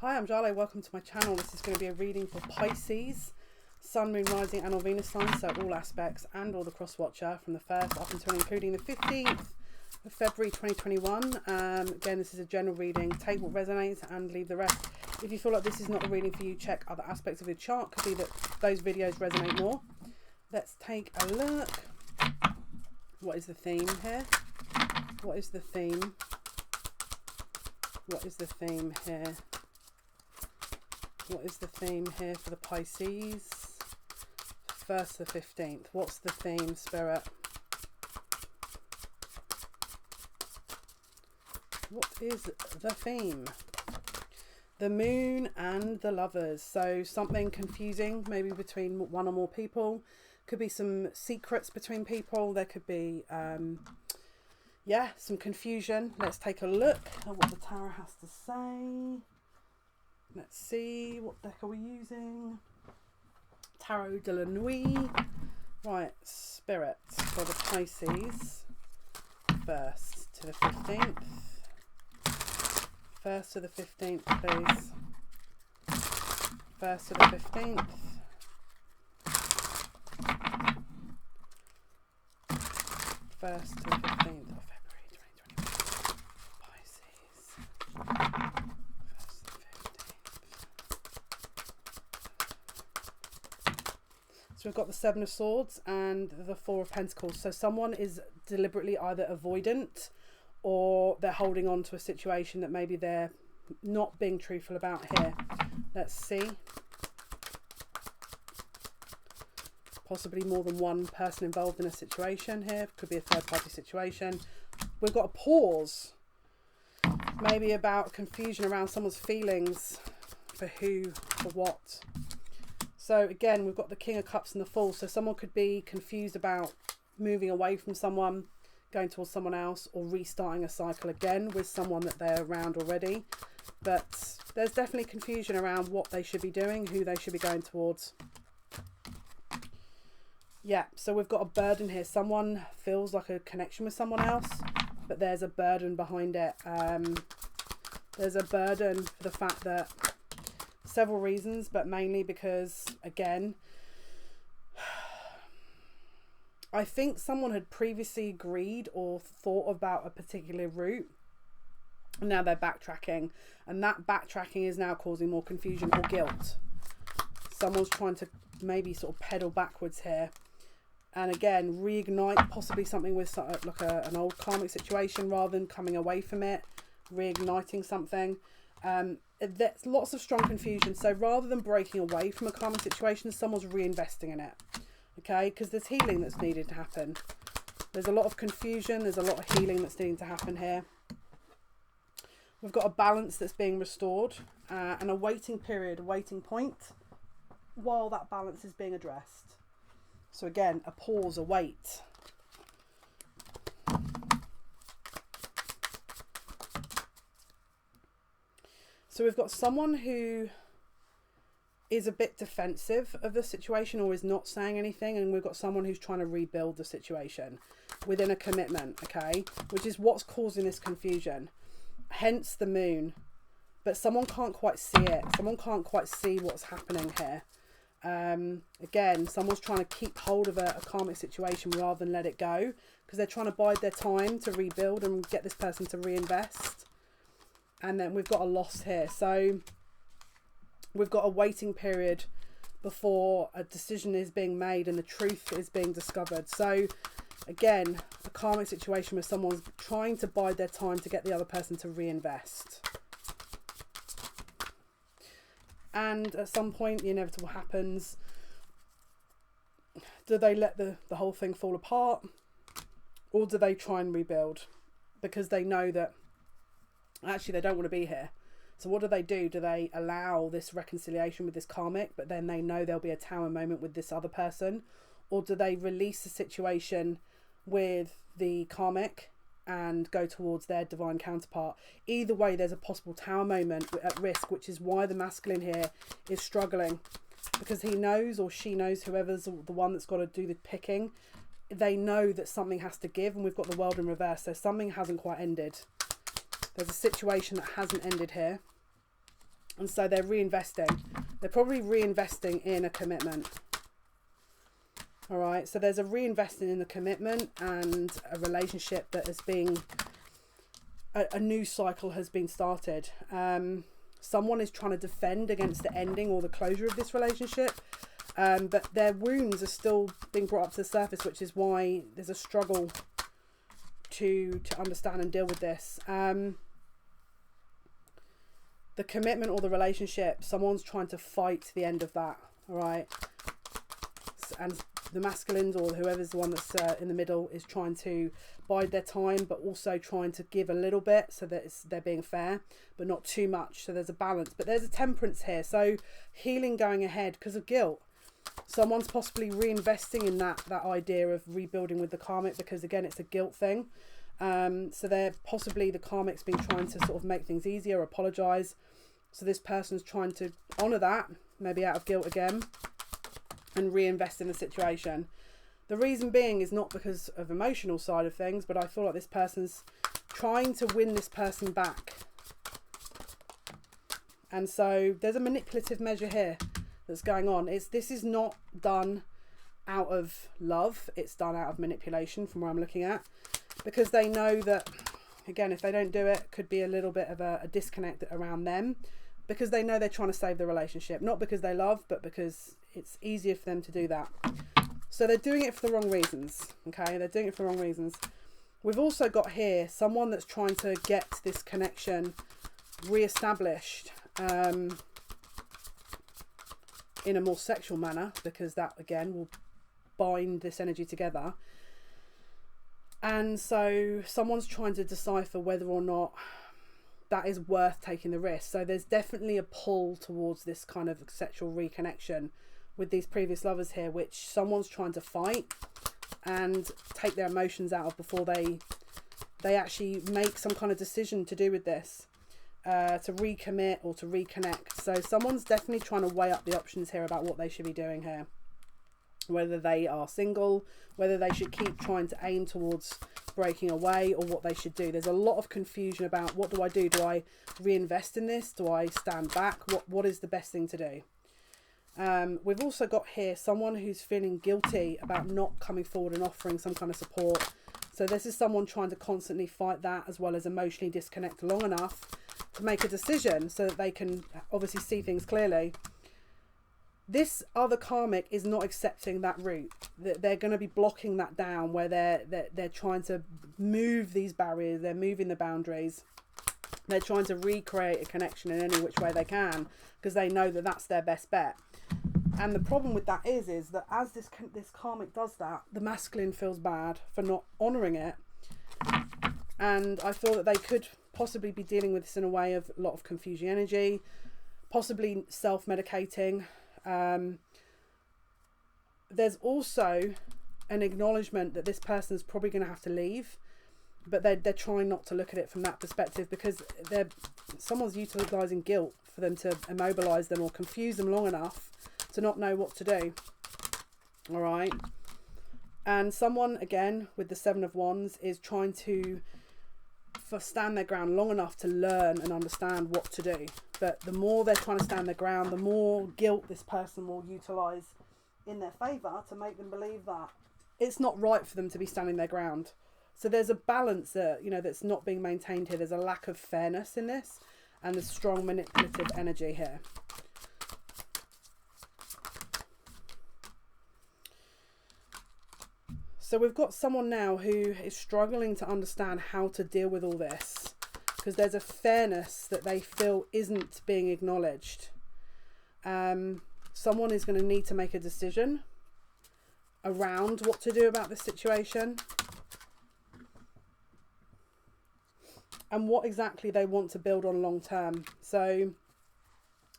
Hi, I'm Jale. Welcome to my channel. This is going to be a reading for Pisces, Sun, Moon, Rising and or Venus signs, so all aspects and all the cross watcher from the 1st up until including the 15th of February 2021. Again, this is a general reading. Take what resonates and leave the rest. If you feel like this is not a reading for you, check other aspects of your chart. Could be that those videos resonate more. Let's take a look. What is the theme here? What is the theme? What is the theme here? What is the theme here for the Pisces? 1st to the 15th. What's the theme, Spirit? What is the theme? The Moon and the Lovers. So something confusing, maybe between one or more people. Could be some secrets between people. There could be, yeah, some confusion. Let's take a look at what the tarot has to say. Let's see, what deck are we using? Tarot de la Nuit. Right, Spirit for the Pisces. 1st to the 15th. 1st to the 15th, please. 1st to the 15th. 1st to the 15th of February 2021. Pisces. So we've got the 7 of Swords and the 4 of Pentacles. So someone is deliberately either avoidant or they're holding on to a situation that maybe they're not being truthful about here. Let's see. Possibly more than one person involved in a situation here. Could be a third party situation. We've got a pause. Maybe about confusion around someone's feelings. For who, for what. So again, we've got the King of Cups and the Fool. So someone could be confused about moving away from someone, going towards someone else, or restarting a cycle again with someone that they're around already. But there's definitely confusion around what they should be doing, who they should be going towards. Yeah, so we've got a burden here. Someone feels like a connection with someone else, but there's a burden behind it. There's a burden for the fact that several reasons, but mainly because, again, I think someone had previously agreed or thought about a particular route, and now they're backtracking, and that backtracking is now causing more confusion or guilt. Someone's trying to maybe sort of pedal backwards here, and again reignite possibly something with like an old karmic situation rather than coming away from it, reigniting something. There's lots of strong confusion. So rather than breaking away from a karmic situation, someone's reinvesting in it. Okay, because there's healing that's needed to happen. There's a lot of confusion. There's a lot of healing that's needing to happen here. We've got a balance that's being restored and a waiting period, a waiting point while that balance is being addressed. So again, a pause, a wait. So we've got someone who is a bit defensive of the situation or is not saying anything, and we've got someone who's trying to rebuild the situation within a commitment, okay, which is what's causing this confusion, hence the Moon. But someone can't quite see it. Someone can't quite see what's happening here. Again, someone's trying to keep hold of a karmic situation rather than let it go, because they're trying to bide their time to rebuild and get this person to reinvest. And then we've got a loss here. So we've got a waiting period before a decision is being made and the truth is being discovered. So again, a karmic situation where someone's trying to bide their time to get the other person to reinvest. And at some point, the inevitable happens. Do they let the whole thing fall apart? Or do they try and rebuild? Because they know that actually they don't want to be here. So what do? Do they allow this reconciliation with this karmic, but then they know there'll be a tower moment with this other person? Or do they release the situation with the karmic and go towards their divine counterpart? Either way, there's a possible tower moment at risk, which is why the masculine here is struggling, because he knows, or she knows, whoever's the one that's got to do the picking, they know that something has to give, and we've got the World in reverse, so something hasn't quite ended. There's a situation that hasn't ended here, And so they're reinvesting. They're probably reinvesting in a commitment. All right, so there's a reinvesting in the commitment and a relationship that is being, a new cycle has been started. Someone is trying to defend against the ending or the closure of this relationship, but their wounds are still being brought up to the surface, which is why there's a struggle to understand and deal with this. The commitment or the relationship, someone's trying to fight the end of that, all right? And the masculines or whoever's the one that's in the middle is trying to bide their time, but also trying to give a little bit so that they're being fair, but not too much. So there's a balance, but there's a temperance here. So healing going ahead because of guilt. Someone's possibly reinvesting in that idea of rebuilding with the karmic, because again, it's a guilt thing. So they're possibly, the karmic's been trying to sort of make things easier, apologize. So this person's trying to honor that, maybe out of guilt again, and reinvest in the situation. The reason being is not because of emotional side of things, but I feel like this person's trying to win this person back. And so there's a manipulative measure here that's going on. This is not done out of love, it's done out of manipulation from where I'm looking at, because they know that, again, if they don't do it, could be a little bit of a disconnect around them, because they know they're trying to save the relationship, not because they love, but because it's easier for them to do that. So they're doing it for the wrong reasons. Okay, they're doing it for the wrong reasons. We've also got here someone that's trying to get this connection re-established in a more sexual manner, because that again will bind this energy together. And so someone's trying to decipher whether or not that is worth taking the risk. So there's definitely a pull towards this kind of sexual reconnection with these previous lovers here, which someone's trying to fight and take their emotions out of before they actually make some kind of decision to do with this, to recommit or to reconnect. So someone's definitely trying to weigh up the options here about what they should be doing here, whether they are single, whether they should keep trying to aim towards breaking away, or what they should do. There's a lot of confusion about, what do I do? Do I reinvest in this? Do I stand back? What is the best thing to do? We've also got here someone who's feeling guilty about not coming forward and offering some kind of support. So this is someone trying to constantly fight that, as well as emotionally disconnect long enough to make a decision so that they can obviously see things clearly. This other karmic is not accepting that route. They're going to be blocking that down, where they're trying to move these barriers. They're moving the boundaries. They're trying to recreate a connection in any which way they can, because they know that that's their best bet. And the problem with that is that as this karmic does that, the masculine feels bad for not honouring it. And I feel that they could possibly be dealing with this in a way of a lot of confusing energy, possibly self-medicating. There's also an acknowledgement that this person's probably going to have to leave, but they're trying not to look at it from that perspective, because someone's utilising guilt for them to immobilise them or confuse them long enough to not know what to do. All right. And someone, again, with the Seven of Wands, is trying to stand their ground long enough to learn and understand what to do. But the more they're trying to stand their ground, the more guilt this person will utilise in their favour to make them believe that it's not right for them to be standing their ground. So there's a balance that, that's not being maintained here. There's a lack of fairness in this, and there's strong manipulative energy here. So we've got someone now who is struggling to understand how to deal with all this, because there's a fairness that they feel isn't being acknowledged. Someone is going to need to make a decision around what to do about this situation, and what exactly they want to build on long term. So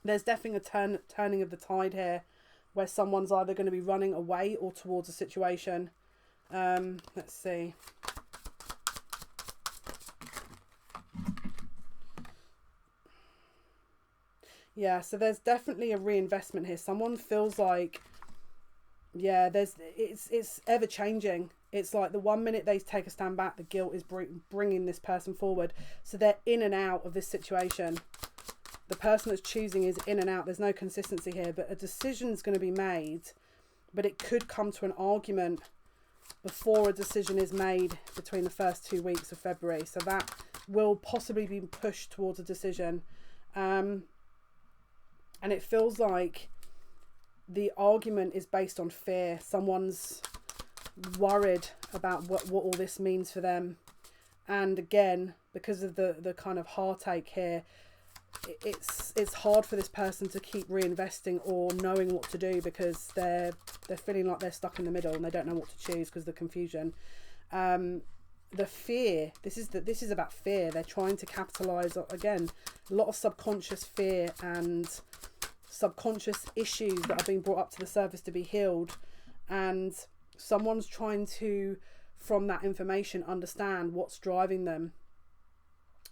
there's definitely a turning of the tide here, where someone's either going to be running away or towards a situation. Let's see. Yeah, so there's definitely a reinvestment here. Someone feels like, yeah, it's ever changing. It's like the 1 minute they take a stand back, the guilt is bringing this person forward. So they're in and out of this situation. The person that's choosing is in and out. There's no consistency here, but a decision's going to be made, but it could come to an argument before a decision is made between the first 2 weeks of February. So that will possibly be pushed towards a decision. And it feels like the argument is based on fear. Someone's worried about what all this means for them. And again, because of the kind of heartache here, it's hard for this person to keep reinvesting or knowing what to do, because they're feeling like they're stuck in the middle and they don't know what to choose because of the confusion. The fear, this is about fear. They're trying to capitalize on, again, a lot of subconscious fear and subconscious issues that are being brought up to the surface to be healed, and someone's trying to, from that information, understand what's driving them.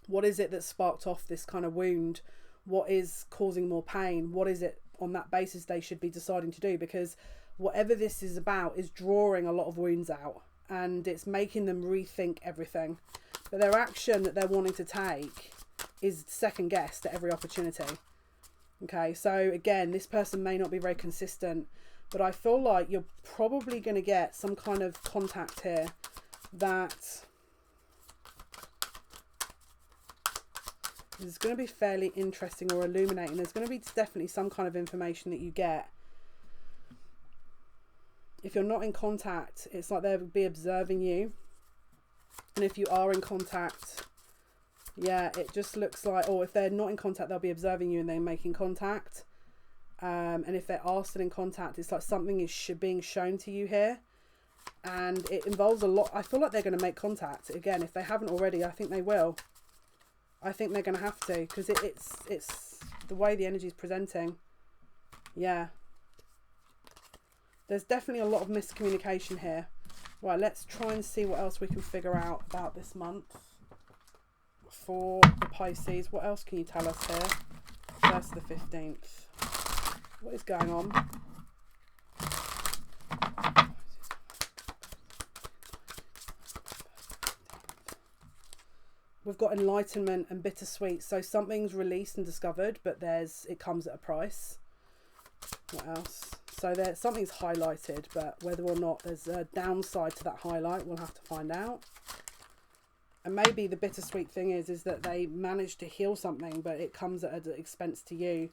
What is it that sparked off this kind of wound? What is causing more pain? What is it on that basis they should be deciding to do? Because whatever this is about is drawing a lot of wounds out, and it's making them rethink everything. But their action that they're wanting to take is second guessed at every opportunity. Okay, so again, this person may not be very consistent, but I feel like you're probably going to get some kind of contact here that is going to be fairly interesting or illuminating. There's going to be definitely some kind of information that you get. If you're not in contact, it's like they'll be observing you. And if you are in contact, yeah, it just looks like, or if they're not in contact, they'll be observing you and they're making contact. And if they are still in contact, it's like something is being shown to you here. And it involves a lot. I feel like they're going to make contact. Again, if they haven't already, I think they will. I think they're going to have to, because it's the way the energy is presenting. Yeah. There's definitely a lot of miscommunication here. Right, let's try and see what else we can figure out about this month for the Pisces. What else can you tell us here? 1st to the 15th. What is going on? We've got enlightenment and bittersweet. So something's released and discovered, but it comes at a price. What else? So something's highlighted, but whether or not there's a downside to that highlight, we'll have to find out. And maybe the bittersweet thing is that they managed to heal something, but it comes at an expense to you.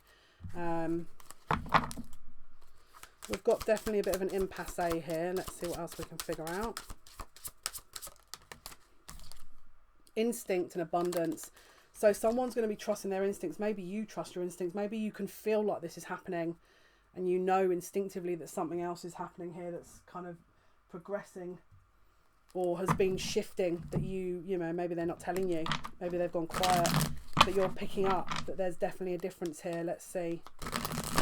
We've got definitely a bit of an impasse here. Let's see what else we can figure out. Instinct and abundance. So someone's going to be trusting their instincts. Maybe you trust your instincts. Maybe you can feel like this is happening, and you know instinctively that something else is happening here that's kind of progressing or has been shifting, that you know, maybe they're not telling you, maybe they've gone quiet, but you're picking up that there's definitely a difference here. Let's see.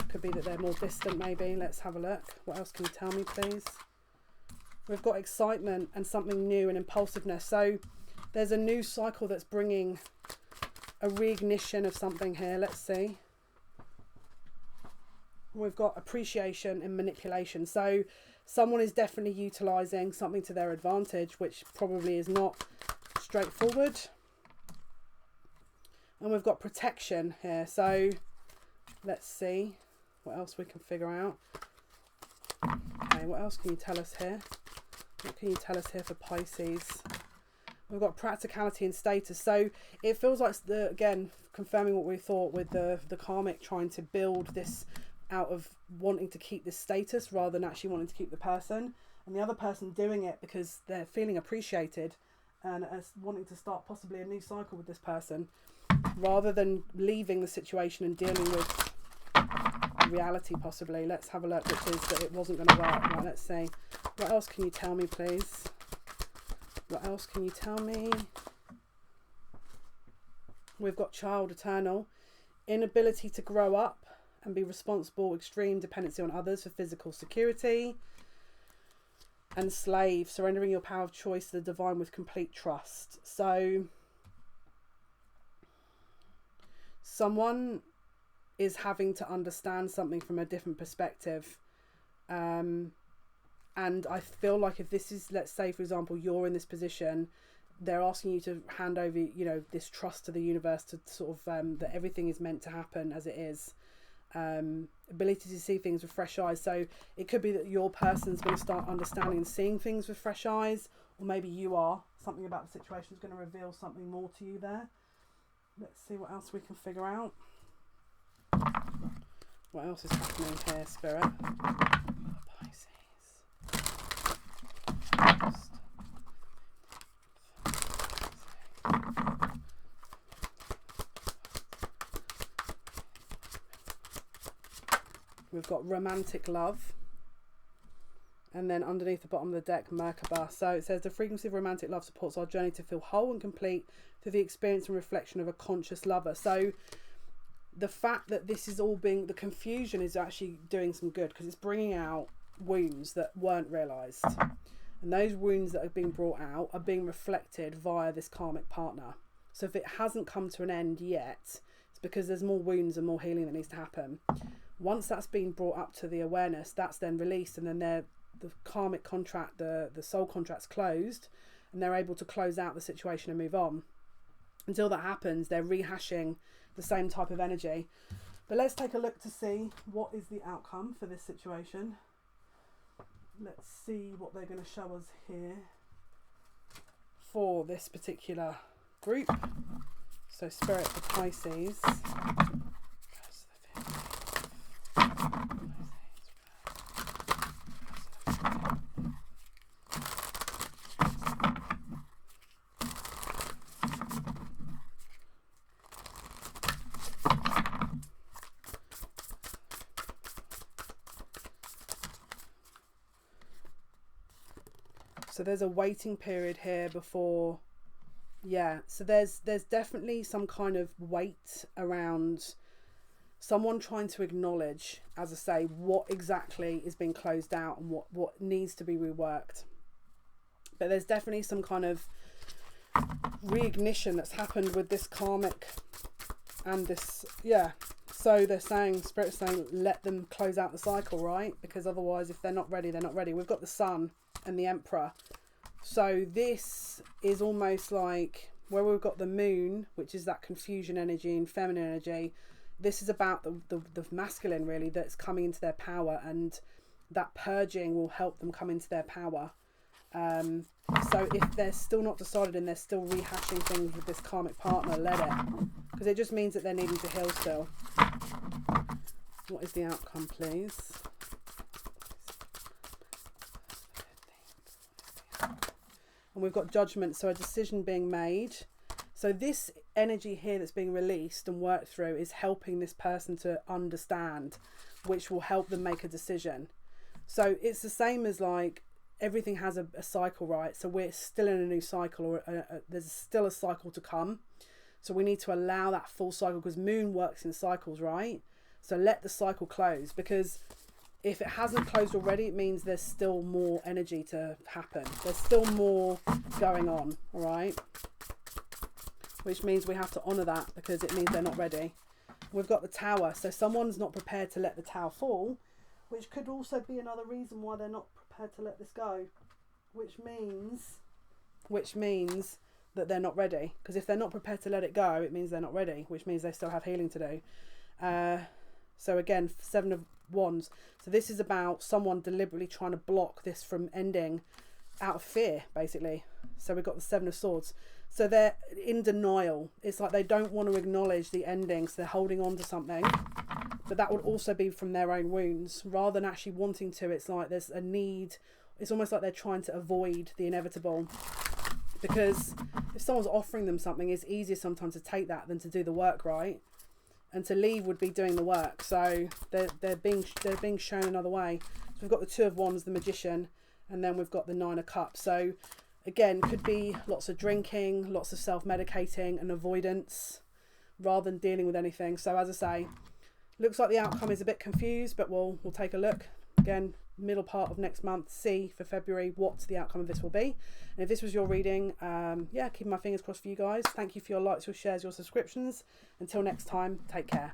Could be that they're more distant, maybe. Let's have a look. What else can you tell me, please? We've got excitement and something new and impulsiveness. So there's a new cycle that's bringing a reignition of something here. Let's see. We've got appreciation and manipulation. So someone is definitely utilising something to their advantage, which probably is not straightforward. And we've got protection here. So let's see what else we can figure out. Okay, what else can you tell us here? What can you tell us here for Pisces? We've got practicality and status. So it feels like, again, confirming what we thought with the karmic trying to build this out of wanting to keep this status rather than actually wanting to keep the person. And the other person doing it because they're feeling appreciated and wanting to start possibly a new cycle with this person, rather than leaving the situation and dealing with reality possibly. Let's have a look, which is that it wasn't going to work. Right, let's see. What else can you tell me, please? What else can you tell me? We've got child eternal. Inability to grow up and be responsible, extreme dependency on others for physical security. And slave, surrendering your power of choice to the divine with complete trust. So someone is having to understand something from a different perspective. And I feel like if this is, let's say, for example, you're in this position they're asking you to hand over, you know, this trust to the universe to sort of that everything is meant to happen as it is. Ability to see things with fresh eyes. So it could be that your person's going to start understanding and seeing things with fresh eyes, or maybe you are. Something about the situation is going to reveal something more to you there. Let's see what else we can figure out. What else is happening here, Spirit? Pisces. We've got romantic love. And then underneath the bottom of the deck, Merkaba. So it says the frequency of romantic love supports our journey to feel whole and complete through the experience and reflection of a conscious lover. So the fact that this is all being, the confusion is actually doing some good, because it's bringing out wounds that weren't realised. And those wounds that are being brought out are being reflected via this karmic partner. So if it hasn't come to an end yet, it's because there's more wounds and more healing that needs to happen. Once that's been brought up to the awareness, that's then released, and then the karmic contract, the soul contract's closed, and they're able to close out the situation and move on. Until that happens, they're rehashing the same type of energy. But let's take a look to see what is the outcome for this situation. Let's see what they're going to show us here for this particular group. So Spirit for Pisces. So there's a waiting period here before, yeah. So there's definitely some kind of weight around someone trying to acknowledge, as I say, what exactly is being closed out and what needs to be reworked. But there's definitely some kind of reignition that's happened with this karmic and this, yeah. So they're saying, Spirit's saying, let them close out the cycle, right? Because otherwise, if they're not ready, they're not ready. We've got the Sun and the Emperor. So this is almost like where we've got the Moon, which is that confusion energy and feminine energy. This is about the masculine, really, that's coming into their power, and that purging will help them come into their power. So if they're still not decided and they're still rehashing things with this karmic partner, let it. Because it just means that they're needing to heal still. What is the outcome, please? And we've got Judgment, so a decision being made. So this energy here that's being released and worked through is helping this person to understand, which will help them make a decision. So it's the same as like everything has a cycle, right? So we're still in a new cycle, or there's still a cycle to come. So we need to allow that full cycle, because Moon works in cycles, right? So let the cycle close, because if it hasn't closed already, it means there's still more energy to happen. There's still more going on, all right? Which means we have to honour that, because it means they're not ready. We've got the Tower. So someone's not prepared to let the Tower fall, which could also be another reason why they're not prepared to let this go. Which means that they're not ready. Because if they're not prepared to let it go, it means they're not ready, which means they still have healing to do. So again, 7 of Wands. So this is about someone deliberately trying to block this from ending out of fear, basically. So we've got the 7 of Swords. So they're in denial. It's like they don't want to acknowledge the ending, so they're holding on to something. But that would also be from their own wounds. Rather than actually wanting to, it's like there's a need. It's almost like they're trying to avoid the inevitable. Because if someone's offering them something, it's easier sometimes to take that than to do the work, right? And to leave would be doing the work. So they're being shown another way. So we've got the 2 of Wands, the Magician, and then we've got the 9 of Cups. So again, could be lots of drinking, lots of self-medicating and avoidance rather than dealing with anything. So as I say, looks like the outcome is a bit confused, but we'll take a look. Again, middle part of next month, see for February what the outcome of this will be. And if this was your reading, yeah, keeping my fingers crossed for you guys. Thank you for your likes, your shares, your subscriptions. Until next time, take care.